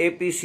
APC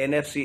NFC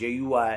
JUI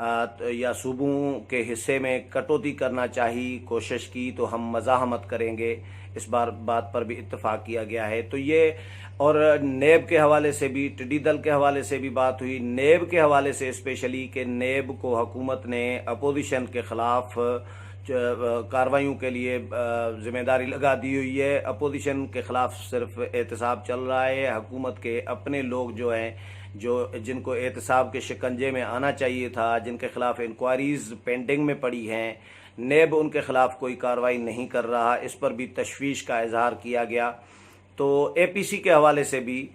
یا صوبوں کے حصے میں کٹوتی کرنا چاہی کوشش کی تو ہم مزاحمت کریں گے، اس بات پر بھی اتفاق کیا گیا ہے۔ تو یہ اور نیب کے حوالے سے بھی، ٹڈی دل کے حوالے سے بھی بات ہوئی، نیب کے حوالے سے اسپیشلی کہ نیب کو حکومت نے اپوزیشن کے خلاف کارروائیوں کے لیے ذمہ داری لگا دی ہوئی ہے۔ اپوزیشن کے خلاف صرف احتساب چل رہا ہے، حکومت کے اپنے لوگ جو ہیں جن کو احتساب کے شکنجے میں آنا چاہیے تھا، جن کے خلاف انکوائریز پینڈنگ میں پڑی ہیں، نیب ان کے خلاف کوئی کارروائی نہیں کر رہا، اس پر بھی تشویش کا اظہار کیا گیا۔ تو اے پی سی کے حوالے سے بھی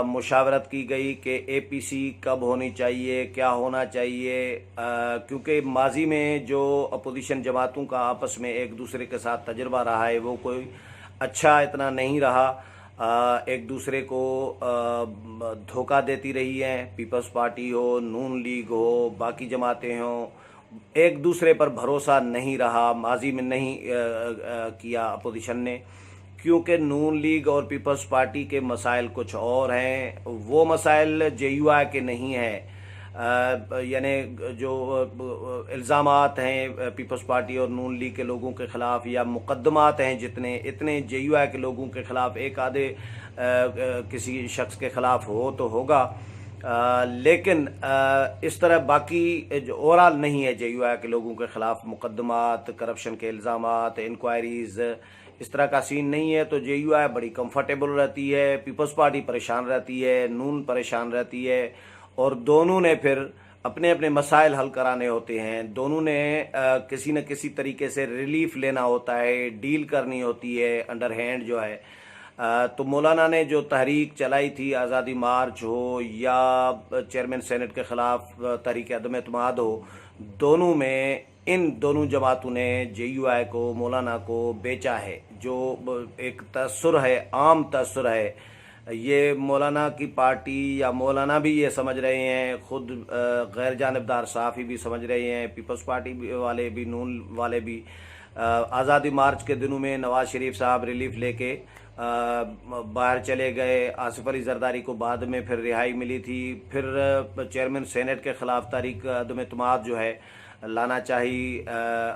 مشاورت کی گئی کہ اے پی سی کب ہونی چاہیے، کیا ہونا چاہیے، کیونکہ ماضی میں جو اپوزیشن جماعتوں کا آپس میں ایک دوسرے کے ساتھ تجربہ رہا ہے وہ کوئی اچھا اتنا نہیں رہا، ایک دوسرے کو دھوکہ دیتی رہی ہیں، پیپلز پارٹی ہو، نون لیگ ہو، باقی جماعتیں ہوں، ایک دوسرے پر بھروسہ نہیں رہا، ماضی میں نہیں کیا اپوزیشن نے، کیونکہ نون لیگ اور پیپلز پارٹی کے مسائل کچھ اور ہیں، وہ مسائل جے یو آئی کے نہیں ہیں، یعنی جو الزامات ہیں پیپلز پارٹی اور نون لیگ کے لوگوں کے خلاف یا مقدمات ہیں اتنے جے یو آئی کے لوگوں کے خلاف، ایک آدھے کسی شخص کے خلاف ہو تو ہوگا، لیکن اس طرح باقی جو اوورال نہیں ہے جے یو آئی کے لوگوں کے خلاف مقدمات، کرپشن کے الزامات، انکوائریز، اس طرح کا سین نہیں ہے۔ تو جے یو آئی بڑی کمفرٹیبل رہتی ہے، پیپلز پارٹی پریشان رہتی ہے، نون پریشان رہتی ہے، اور دونوں نے پھر اپنے اپنے مسائل حل کرانے ہوتے ہیں، دونوں نے کسی نہ کسی طریقے سے ریلیف لینا ہوتا ہے، ڈیل کرنی ہوتی ہے انڈر ہینڈ جو ہے۔ تو مولانا نے جو تحریک چلائی تھی، آزادی مارچ ہو یا چیئرمین سینٹ کے خلاف تحریک عدم اعتماد ہو، دونوں میں ان دونوں جماعتوں نے جے یو آئی کو، مولانا کو بیچا ہے، جو ایک تاثر ہے، عام تاثر ہے۔ یہ مولانا کی پارٹی یا مولانا بھی یہ سمجھ رہے ہیں، خود غیر جانبدار صحافی بھی سمجھ رہے ہیں، پیپلز پارٹی والے بھی، نون والے بھی۔ آزادی مارچ کے دنوں میں نواز شریف صاحب ریلیف لے کے باہر چلے گئے، آصف علی زرداری کو بعد میں پھر رہائی ملی تھی، پھر چیئرمین سینٹ کے خلاف تحریک عدم اعتماد جو ہے لانا چاہی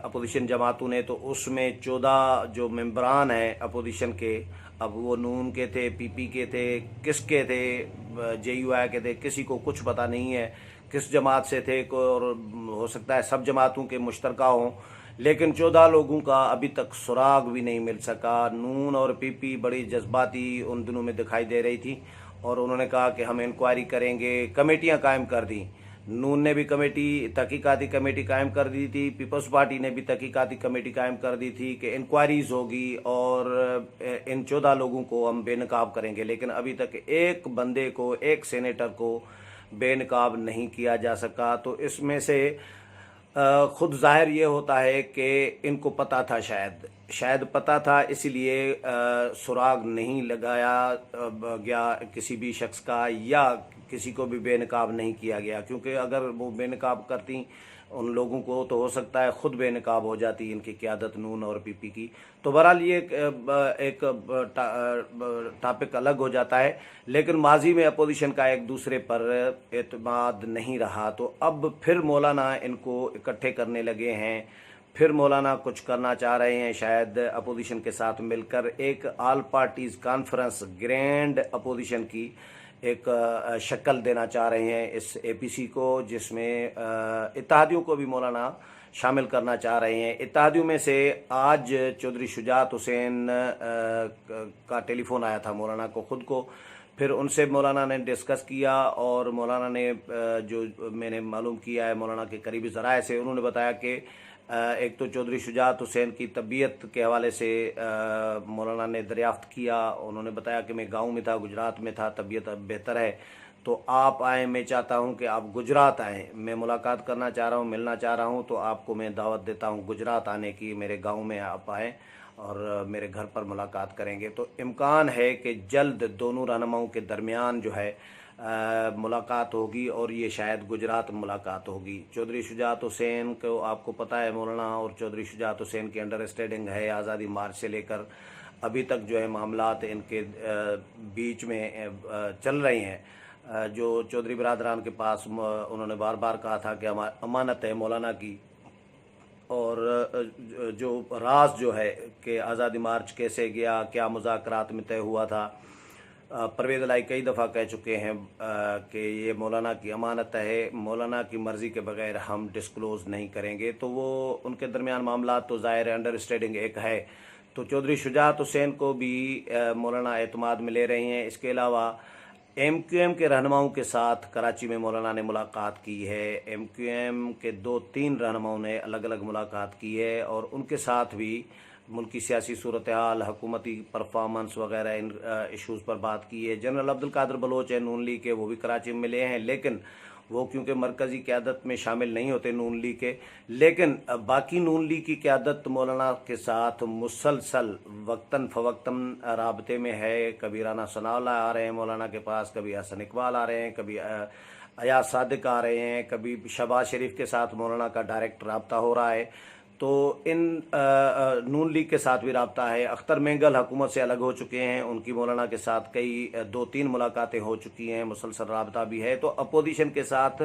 اپوزیشن جماعتوں نے، تو اس میں 14 جو ممبران ہیں اپوزیشن کے، اب وہ نون کے تھے، پی پی کے تھے، کس کے تھے، جے یو آئی کے تھے، کسی کو کچھ پتہ نہیں ہے کس جماعت سے تھے، اور ہو سکتا ہے سب جماعتوں کے مشترکہ ہوں، لیکن 14 لوگوں کا ابھی تک سراغ بھی نہیں مل سکا۔ نون اور پی پی بڑی جذباتی ان دنوں میں دکھائی دے رہی تھی، اور انہوں نے کہا کہ ہم انکوائری کریں گے، کمیٹیاں قائم کر دیں، نون نے بھی تحقیقاتی کمیٹی قائم کر دی تھی، پیپلز پارٹی نے بھی تحقیقاتی کمیٹی قائم کر دی تھی کہ انکوائریز ہوگی اور ان 14 لوگوں کو ہم بے نقاب کریں گے، لیکن ابھی تک ایک بندے کو، ایک سینیٹر کو بے نقاب نہیں کیا جا سکا۔ تو اس میں سے خود ظاہر یہ ہوتا ہے کہ ان کو پتہ تھا، شاید پتہ تھا، اسی لیے سراغ نہیں لگایا گیا کسی بھی شخص کا، یا کسی کو بھی بے نقاب نہیں کیا گیا، کیونکہ اگر وہ بے نقاب کرتی ان لوگوں کو تو ہو سکتا ہے خود بے نقاب ہو جاتی ان کی قیادت نون اور پی پی کی۔ تو بہرحال یہ ایک ٹاپک الگ ہو جاتا ہے، لیکن ماضی میں اپوزیشن کا ایک دوسرے پر اعتماد نہیں رہا، تو اب پھر مولانا ان کو اکٹھے کرنے لگے ہیں، پھر مولانا کچھ کرنا چاہ رہے ہیں، شاید اپوزیشن کے ساتھ مل کر ایک all parties conference, grand opposition کی ایک شکل دینا چاہ رہے ہیں اس اے پی سی کو، جس میں اتحادیوں کو بھی مولانا شامل کرنا چاہ رہے ہیں۔ اتحادیوں میں سے آج چودھری شجاعت حسین کا ٹیلی فون آیا تھا مولانا کو خود کو، پھر ان سے مولانا نے ڈسکس کیا، اور مولانا نے جو میں نے معلوم کیا ہے مولانا کے قریبی ذرائع سے، انہوں نے بتایا کہ ایک تو چودھری شجاعت حسین کی طبیعت کے حوالے سے مولانا نے دریافت کیا، انہوں نے بتایا کہ میں گاؤں میں تھا، گجرات میں تھا، طبیعت اب بہتر ہے، تو آپ آئیں، میں چاہتا ہوں کہ آپ گجرات آئیں، میں ملاقات کرنا چاہ رہا ہوں، ملنا چاہ رہا ہوں، تو آپ کو میں دعوت دیتا ہوں گجرات آنے کی، میرے گاؤں میں آپ آئیں اور میرے گھر پر ملاقات کریں گے۔ تو امکان ہے کہ جلد دونوں رہنماؤں کے درمیان جو ہے ملاقات ہوگی، اور یہ شاید گجرات ملاقات ہوگی۔ چودھری شجاعت حسین کو آپ کو پتہ ہے، مولانا اور چودھری شجاعت حسین کی انڈر اسٹینڈنگ ہے آزادی مارچ سے لے کر ابھی تک جو ہے معاملات ان کے بیچ میں چل رہے ہیں، جو چودھری برادران کے پاس انہوں نے بار بار کہا تھا کہ امانت ہے مولانا کی، اور جو راز جو ہے کہ آزادی مارچ کیسے گیا، کیا مذاکرات میں طے ہوا تھا، پرویز الہی کئی دفعہ کہہ چکے ہیں کہ یہ مولانا کی امانت ہے، مولانا کی مرضی کے بغیر ہم ڈسکلوز نہیں کریں گے۔ تو وہ ان کے درمیان معاملات تو ظاہر ہے انڈرسٹینڈنگ ایک ہے، تو چودھری شجاعت حسین کو بھی مولانا اعتماد میں لے رہے ہیں۔ اس کے علاوہ ایم کیو ایم کے رہنماؤں کے ساتھ کراچی میں مولانا نے ملاقات کی ہے، ایم کیو ایم کے 2-3 رہنماؤں نے الگ الگ ملاقات کی ہے، اور ان کے ساتھ بھی ملکی سیاسی صورتحال، حکومتی پرفارمنس وغیرہ ان ایشوز پر بات کی ہے۔ جنرل عبدالقادر بلوچ ہیں نون لیگ کے، وہ بھی کراچی میں ملے ہیں، لیکن وہ کیونکہ مرکزی قیادت میں شامل نہیں ہوتے نون لیگ کے، لیکن باقی نون لیگ کی قیادت مولانا کے ساتھ مسلسل وقتاً فوقتاً رابطے میں ہے۔ کبھی رانا ثناء اللہ آ رہے ہیں مولانا کے پاس، کبھی حسن اقبال آ رہے ہیں، کبھی ایاز صادق آ رہے ہیں، کبھی شہباز شریف کے ساتھ مولانا کا ڈائریکٹ رابطہ ہو رہا ہے۔ تو ان نون لیگ کے ساتھ بھی رابطہ ہے۔ اختر مینگل حکومت سے الگ ہو چکے ہیں، ان کی مولانا کے ساتھ کئی 2-3 ملاقاتیں ہو چکی ہیں، مسلسل رابطہ بھی ہے۔ تو اپوزیشن کے ساتھ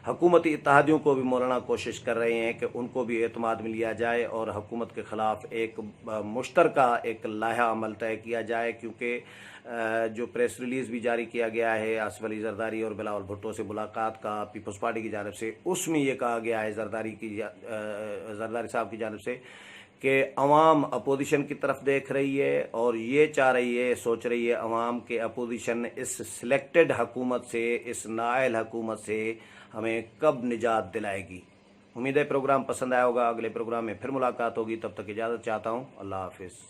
حکومتی اتحادیوں کو بھی مولانا کوشش کر رہے ہیں کہ ان کو بھی اعتماد میں لیا جائے اور حکومت کے خلاف ایک مشترکہ ایک لائحہ عمل طے کیا جائے، کیونکہ جو پریس ریلیز بھی جاری کیا گیا ہے آصف علی زرداری اور بلاول بھٹو سے ملاقات کا پیپلز پارٹی کی جانب سے، اس میں یہ کہا گیا ہے زرداری صاحب کی جانب سے کہ عوام اپوزیشن کی طرف دیکھ رہی ہے اور یہ چاہ رہی ہے، سوچ رہی ہے عوام کہ اپوزیشن اس سلیکٹڈ حکومت سے، اس نااہل حکومت سے ہمیں کب نجات دلائے گی۔ امید ہے پروگرام پسند آیا ہوگا، اگلے پروگرام میں پھر ملاقات ہوگی، تب تک اجازت چاہتا ہوں، اللہ حافظ۔